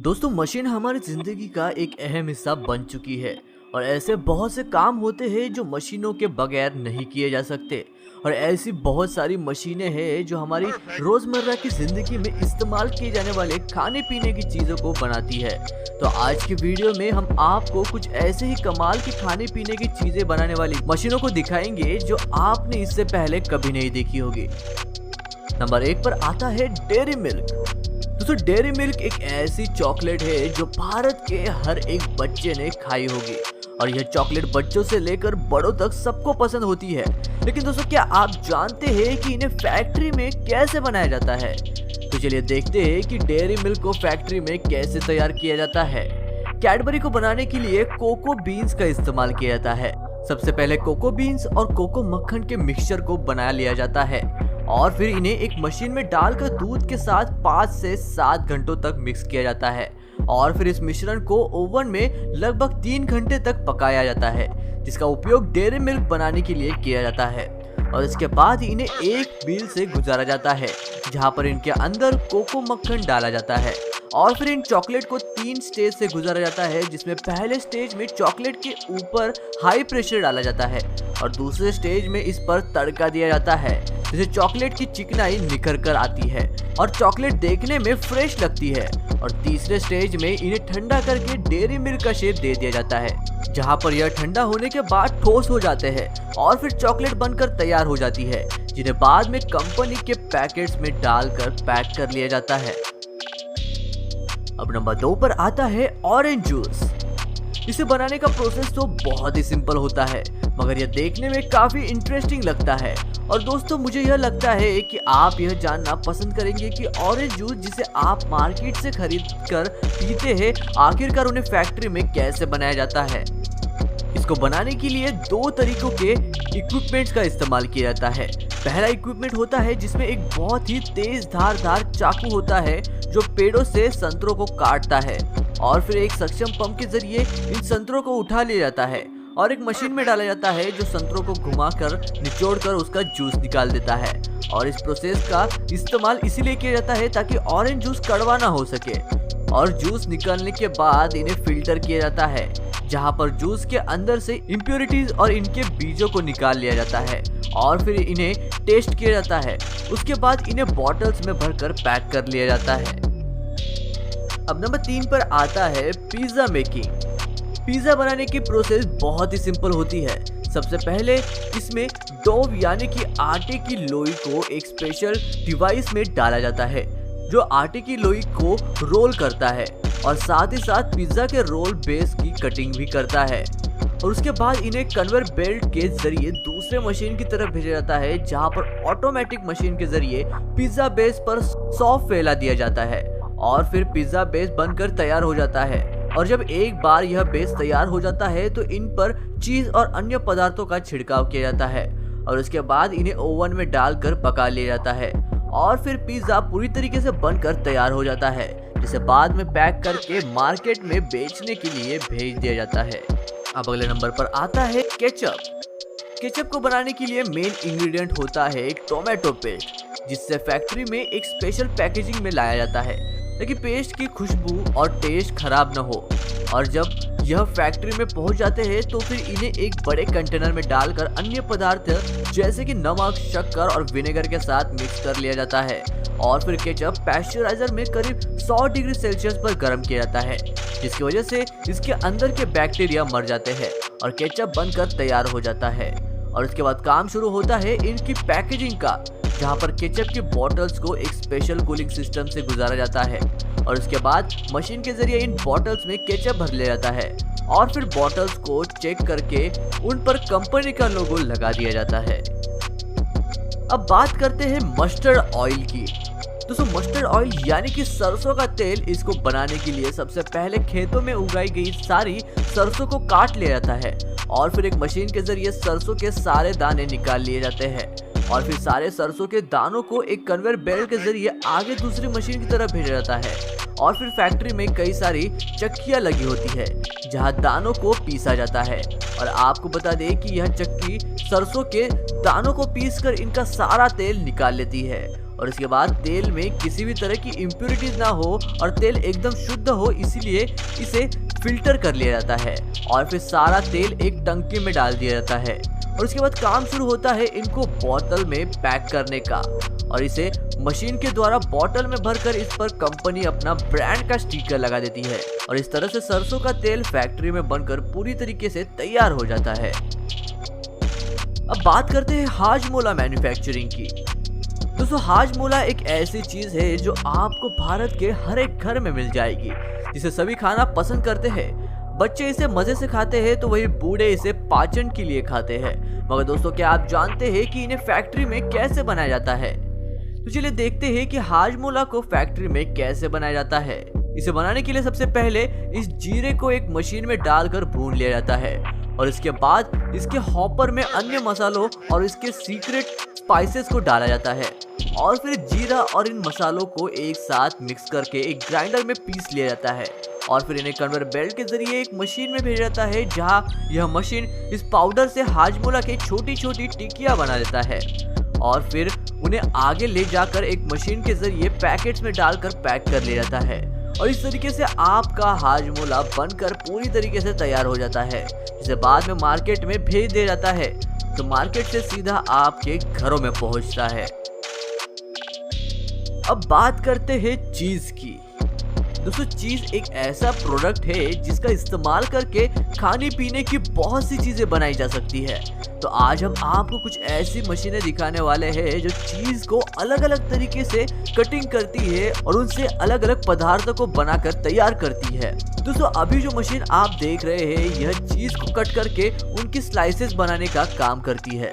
दोस्तों मशीन हमारी जिंदगी का एक अहम हिस्सा बन चुकी है और ऐसे बहुत से काम होते हैं जो मशीनों के बगैर नहीं किए जा सकते। और ऐसी बहुत सारी मशीनें हैं जो हमारी रोजमर्रा की जिंदगी में इस्तेमाल किए जाने वाले खाने पीने की चीजों को बनाती है। तो आज की वीडियो में हम आपको कुछ ऐसे ही कमाल की खाने पीने की चीजें बनाने वाली मशीनों को दिखाएंगे जो आपने इससे पहले कभी नहीं देखी होगी। नंबर 1 पर आता है डेयरी मिल्क। दोस्तों डेयरी मिल्क एक ऐसी चॉकलेट है जो भारत के हर एक बच्चे ने खाई होगी और यह चॉकलेट बच्चों से लेकर बड़ों तक सबको पसंद होती है। लेकिन दोस्तों क्या आप जानते हैं कि इन्हें फैक्ट्री में कैसे बनाया जाता है? तो चलिए देखते हैं कि डेयरी मिल्क को फैक्ट्री में कैसे तैयार किया जाता है। कैडबरी को बनाने के लिए कोको बीन्स का इस्तेमाल किया जाता है। सबसे पहले कोको बीन्स और कोको मक्खन के मिक्सचर को बना लिया जाता है और फिर इन्हें एक मशीन में डालकर दूध के साथ 5 से 7 घंटों तक मिक्स किया जाता है और फिर इस मिश्रण को ओवन में लगभग 3 घंटे तक पकाया जाता है, जिसका उपयोग डेयरी मिल्क बनाने के लिए किया जाता है। और इसके बाद इन्हें एक व्हील से गुजारा जाता है जहां पर इनके अंदर कोको मक्खन डाला जाता है और फिर इन चॉकलेट को 3 स्टेज से गुजारा जाता है, जिसमें पहले स्टेज में चॉकलेट के ऊपर हाई प्रेशर डाला जाता है और दूसरे स्टेज में इस पर तड़का दिया जाता है जिससे चॉकलेट की चिकनाई निखर कर आती है और चॉकलेट देखने में फ्रेश लगती है। और तीसरे स्टेज में इन्हें ठंडा करके डेयरी मिल्क का शेप दे दिया जाता है जहां पर यह ठंडा होने के बाद ठोस हो जाते हैं और फिर चॉकलेट बनकर तैयार हो जाती है, जिन्हें बाद में कंपनी के पैकेट्स में डालकर पैक कर लिया जाता है। अब नंबर 2 पर आता है ऑरेंज जूस। इसे बनाने का प्रोसेस तो बहुत ही सिंपल होता है मगर यह देखने में काफी इंटरेस्टिंग लगता है। और दोस्तों मुझे यह लगता है कि आप यह जानना पसंद करेंगे कि ऑरेंज जूस जिसे आप मार्केट से खरीद कर पीते हैं आखिरकार उन्हें फैक्ट्री में कैसे बनाया जाता है। इसको बनाने के लिए 2 तरीकों के इक्विपमेंट्स का इस्तेमाल किया जाता है। पहला इक्विपमेंट होता है जिसमें एक बहुत ही तेज धारदार चाकू होता है जो पेड़ों से संतरों को काटता है और फिर एक सक्षम पंप के जरिए इन संतरों को उठा लिया जाता है और एक मशीन में डाला जाता है जो संतरों को घुमाकर निचोड़कर उसका जूस निकाल देता है। और इस प्रोसेस का इस्तेमाल इसीलिए किया जाता है ताकि ऑरेंज जूस कड़वा ना हो सके। और जूस निकालने के बाद इन्हें फिल्टर किया जाता है जहां पर जूस के अंदर से इम्प्योरिटीज और इनके बीजों को निकाल लिया जाता है और फिर इन्हें टेस्ट किया जाता है। उसके बाद इन्हें बॉटल्स में भरकर पैक कर लिया जाता है। अब नंबर 3 पर आता है पिज्जा मेकिंग। पिज्जा बनाने की प्रोसेस बहुत ही सिंपल होती है। सबसे पहले इसमें डो यानी कि आटे की लोई को एक स्पेशल डिवाइस में डाला जाता है जो आटे की लोई को रोल करता है और साथ ही साथ पिज्जा के रोल बेस की कटिंग भी करता है। और उसके बाद इन्हें कन्वेयर बेल्ट के जरिए दूसरे मशीन की तरफ भेजा जाता है जहां पर ऑटोमेटिक मशीन के जरिए पिज्जा बेस पर सॉफ्ट फैला दिया जाता है और फिर पिज्जा बेस बनकर तैयार हो जाता है। और जब एक बार यह बेस तैयार हो जाता है तो इन पर चीज और अन्य पदार्थों का छिड़काव किया जाता है और उसके बाद इन्हें ओवन में डालकर पका लिया जाता है और फिर पिज्जा पूरी तरीके से बनकर तैयार हो जाता है जिसे बाद में पैक करके मार्केट में बेचने के लिए भेज दिया जाता है। अब अगले नंबर पर आता है केचप। केचप को बनाने के लिए मेन इंग्रेडिएंट होता है टोमेटो पेस्ट, जिससे फैक्ट्री में एक स्पेशल पैकेजिंग में लाया जाता है ताकि पेस्ट की खुशबू और टेस्ट खराब न हो। और जब यह फैक्ट्री में पहुंच जाते हैं तो फिर इन्हें एक बड़े कंटेनर में डालकर अन्य पदार्थ जैसे कि नमक, शक्कर और विनेगर के साथ मिक्स कर लिया जाता है और फिर केचप पैस्चराइजर में करीब 100 डिग्री सेल्सियस पर गर्म किया जाता है जिसकी वजह से इसके अंदर के बैक्टीरिया मर जाते हैं और केचप बनकर तैयार हो जाता है। और इसके बाद काम शुरू होता है इनकी पैकेजिंग का, जहां पर केचप की बोतल्स को एक स्पेशल कूलिंग सिस्टम से गुजारा जाता है और उसके बाद मशीन के जरिए इन बोतल्स में केचप भर लिया जाता है और फिर बोतल्स को चेक करके उन पर कंपनी का लोगो लगा दिया जाता है। अब बात करते हैं मस्टर्ड ऑयल की। दोस्तों मस्टर्ड ऑयल यानी कि सरसों का तेल, इसको बनाने के लिए सबसे पहले खेतों में उगाई गई सारी सरसों को काट लिया जाता है और फिर एक मशीन के जरिए सरसों के सारे दाने निकाल लिए जाते हैं और फिर सारे सरसों के दानों को एक कन्वेयर बेल्ट के जरिए आगे दूसरी मशीन की तरफ भेजा जाता है और फिर फैक्ट्री में कई सारी चक्कियां लगी होती है जहां दानों को पीसा जाता है। और आपको बता दें कि यह चक्की सरसों के दानों को पीसकर इनका सारा तेल निकाल लेती है और इसके बाद तेल में किसी भी तरह की इम्प्यूरिटीज ना हो और तेल एकदम शुद्ध हो, इसीलिए इसे फिल्टर कर लिया जाता है और फिर सारा तेल एक टंकी में डाल दिया जाता है। और उसके बाद काम शुरू होता है इनको बोतल में पैक करने का और इसे मशीन के द्वारा बोतल में भरकर इस पर कंपनी अपना ब्रांड का स्टिकर लगा देती है और इस तरह से सरसों का तेल फैक्ट्री में बनकर पूरी तरीके से तैयार हो जाता है। अब बात करते हैं हाजमोला मैन्युफैक्चरिंग की। दोस्तों, हाजमोला एक ऐसी चीज है जो आपको भारत के हर एक घर में मिल जाएगी, जिसे सभी खाना पसंद करते हैं। बच्चे इसे मजे से खाते हैं तो वही बूढ़े इसे पाचन के लिए खाते हैं। मगर दोस्तों, क्या आप जानते हैं कि इन्हें फैक्ट्री में कैसे बनाया जाता है? तो चलिए देखते हैं कि हाजमोला को फैक्ट्री में कैसे बनाया जाता है। इसे बनाने के लिए सबसे पहले इस जीरे को एक मशीन में डालकर भून लिया जाता है और इसके बाद इसके हॉपर में अन्य मसालों और इसके सीक्रेट स्पाइसेस को डाला जाता है और फिर जीरा और इन मसालों को एक साथ मिक्स करके एक ग्राइंडर में पीस लिया जाता है और फिर इन्हें कन्वेयर बेल्ट के जरिए एक मशीन में भेजा जाता है, जहां यह मशीन इस पाउडर से हाजमोला की छोटी छोटी टिक्कियां बना देता है और फिर उन्हें आगे ले जाकर एक मशीन के जरिए पैकेट्स में डालकर पैक कर लिया जाता है और इस तरीके से आपका हाजमोला बनकर पूरी तरीके से तैयार हो जाता है, जिसे बाद में मार्केट में भेज दिया जाता है तो मार्केट से सीधा आपके घरों में पहुंचता है। अब बात करते हैं चीज की। दोस्तों, चीज एक ऐसा प्रोडक्ट है जिसका इस्तेमाल करके खाने पीने की बहुत सी चीजें बनाई जा सकती है। तो आज हम आपको कुछ ऐसी मशीनें दिखाने वाले हैं जो चीज को अलग अलग तरीके से कटिंग करती है और उनसे अलग अलग पदार्थों को बनाकर तैयार करती है। दोस्तों, अभी जो मशीन आप देख रहे हैं यह चीज को कट करके उनकी स्लाइसेस बनाने का काम करती है।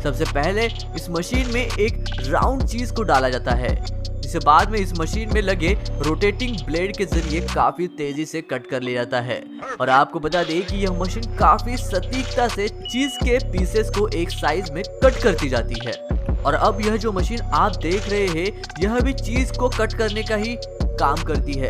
सबसे पहले इस मशीन में एक राउंड चीज को डाला जाता है, जिसे बाद में इस मशीन में लगे रोटेटिंग ब्लेड के जरिए काफी तेजी से कट कर लिया जाता है। और आपको बता दें कि यह मशीन काफी सटीकता से चीज के पीसेस को एक साइज में कट करती जाती है। और अब यह जो मशीन आप देख रहे हैं यह भी चीज को कट करने का ही काम करती है,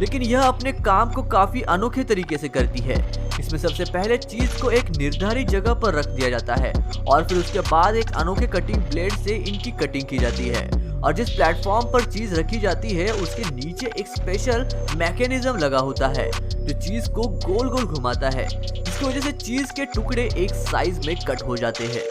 लेकिन यह अपने काम को काफी अनोखे तरीके से करती है। इसमें सबसे पहले चीज को एक निर्धारित जगह पर रख दिया जाता है और फिर उसके बाद एक अनोखे कटिंग ब्लेड से इनकी कटिंग की जाती है और जिस प्लेटफॉर्म पर चीज रखी जाती है उसके नीचे एक स्पेशल मैकेनिज्म लगा होता है जो चीज को गोल गोल घुमाता है, जिसकी वजह से चीज के टुकड़े एक साइज में कट हो जाते हैं।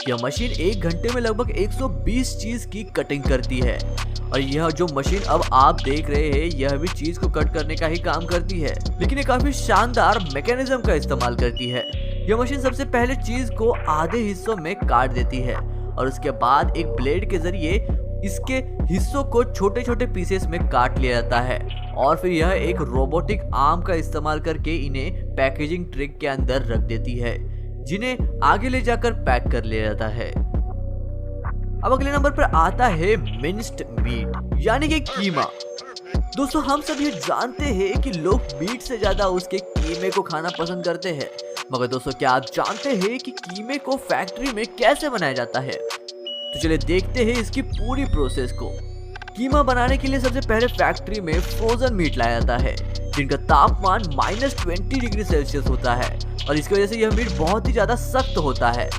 यह मशीन 1 घंटे में लगभग 120 चीज की कटिंग करती है और यह जो मशीन अब आप देख रहे हैं यह भी चीज को कट करने का ही काम करती है, लेकिन ये काफी शानदार मैकेनिज्म का इस्तेमाल करती है। यह मशीन सबसे पहले चीज को आधे हिस्सों में काट देती है और उसके बाद एक ब्लेड के जरिए इसके हिस्सों को छोटे छोटे पीसेस में काट लिया जाता है और फिर यह एक रोबोटिक आर्म का इस्तेमाल करके इन्हें पैकेजिंग ट्रे के अंदर रख देती है, जिन्हें आगे ले जाकर पैक कर लिया जाता है। अब अगले नंबर पर आता है मिन्स्ड मीट यानी कि कीमा। दोस्तों, हम सब ये जानते हैं कि लोग मीट से ज्यादा उसके कीमे को खाना पसंद करते हैं, मगर दोस्तों क्या आप जानते हैं कि कीमे को फैक्ट्री में कैसे बनाया जाता है? तो चलिए देखते हैं इसकी पूरी प्रोसेस को। कीमा बनाने के लिए सबसे पहले फैक्ट्री में फ्रोजन मीट लाया जाता है, जिनका तापमान -20 डिग्री सेल्सियस होता है और इसकी वजह से यह मीट बहुत ही ज्यादा सख्त होता है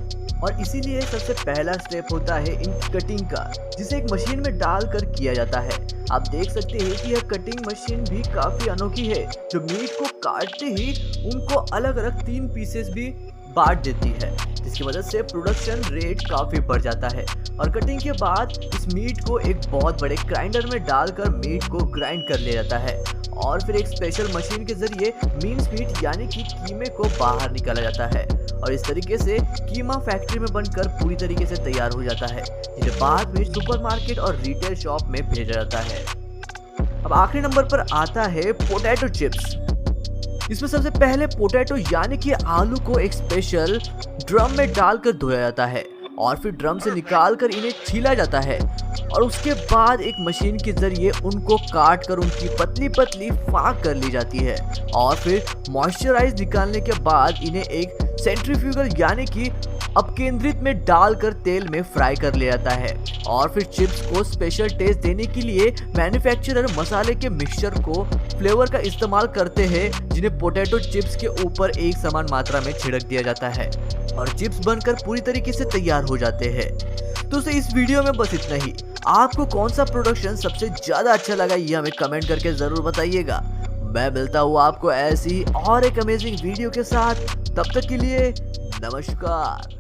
और इसीलिए सबसे पहला स्टेप होता है इनकी कटिंग का, जिसे एक मशीन में डालकर किया जाता है। आप देख सकते हैं कि यह कटिंग मशीन भी काफी अनोखी है, जो मीट को काटते ही उनको अलग अलग 3 पीसेस भी बांट देती है, जिसकी वजह से प्रोडक्शन रेट काफी बढ़ जाता है। और कटिंग के बाद इस मीट को एक बहुत बड़े ग्राइंडर में डालकर मीट को ग्राइंड कर लिया जाता है और फिर एक स्पेशल मशीन के जरिए मिन्स मीट यानी कि कीमे को बाहर निकाला जाता है और इस तरीके से कीमा फैक्ट्री में बनकर पूरी तरीके से तैयार हो जाता है, जिसे बाद में सुपरमार्केट और रिटेल शॉप में भेजा जाता है। अब आखिरी नंबर पर आता है पोटैटो चिप्स। इसमें सबसे पहले पोटैटो यानी कि आलू को एक स्पेशल ड्रम में डालकर धोया जाता है और फिर ड्रम से निकालकर इन्हें छीला जाता है और उसके बाद एक मशीन के जरिए उनको काट कर उनकी पतली पतली फाक कर ली जाती है और फिर मॉइस्चराइज निकालने के बाद इन्हें एक सेंट्रीफ्यूगल यानी कि अपकेंद्रित में डालकर तेल में फ्राई कर लिया जाता है और फिर चिप्स को स्पेशल टेस्ट देने के लिए मैन्युफैक्चरर मसाले के मिक्सचर को फ्लेवर का इस्तेमाल करते हैं, जिन्हें पोटैटो चिप्स के ऊपर एक समान मात्रा में छिड़क दिया जाता है और चिप्स बनकर पूरी तरीके से तैयार हो जाते हैं। दोस्तों, इस वीडियो में बस इतना ही। आपको कौन सा प्रोडक्शन सबसे ज्यादा अच्छा लगा ये हमें कमेंट करके जरूर बताइएगा। मैं मिलता हूँ आपको ऐसी और एक अमेजिंग वीडियो के साथ, तब तक के लिए नमस्कार।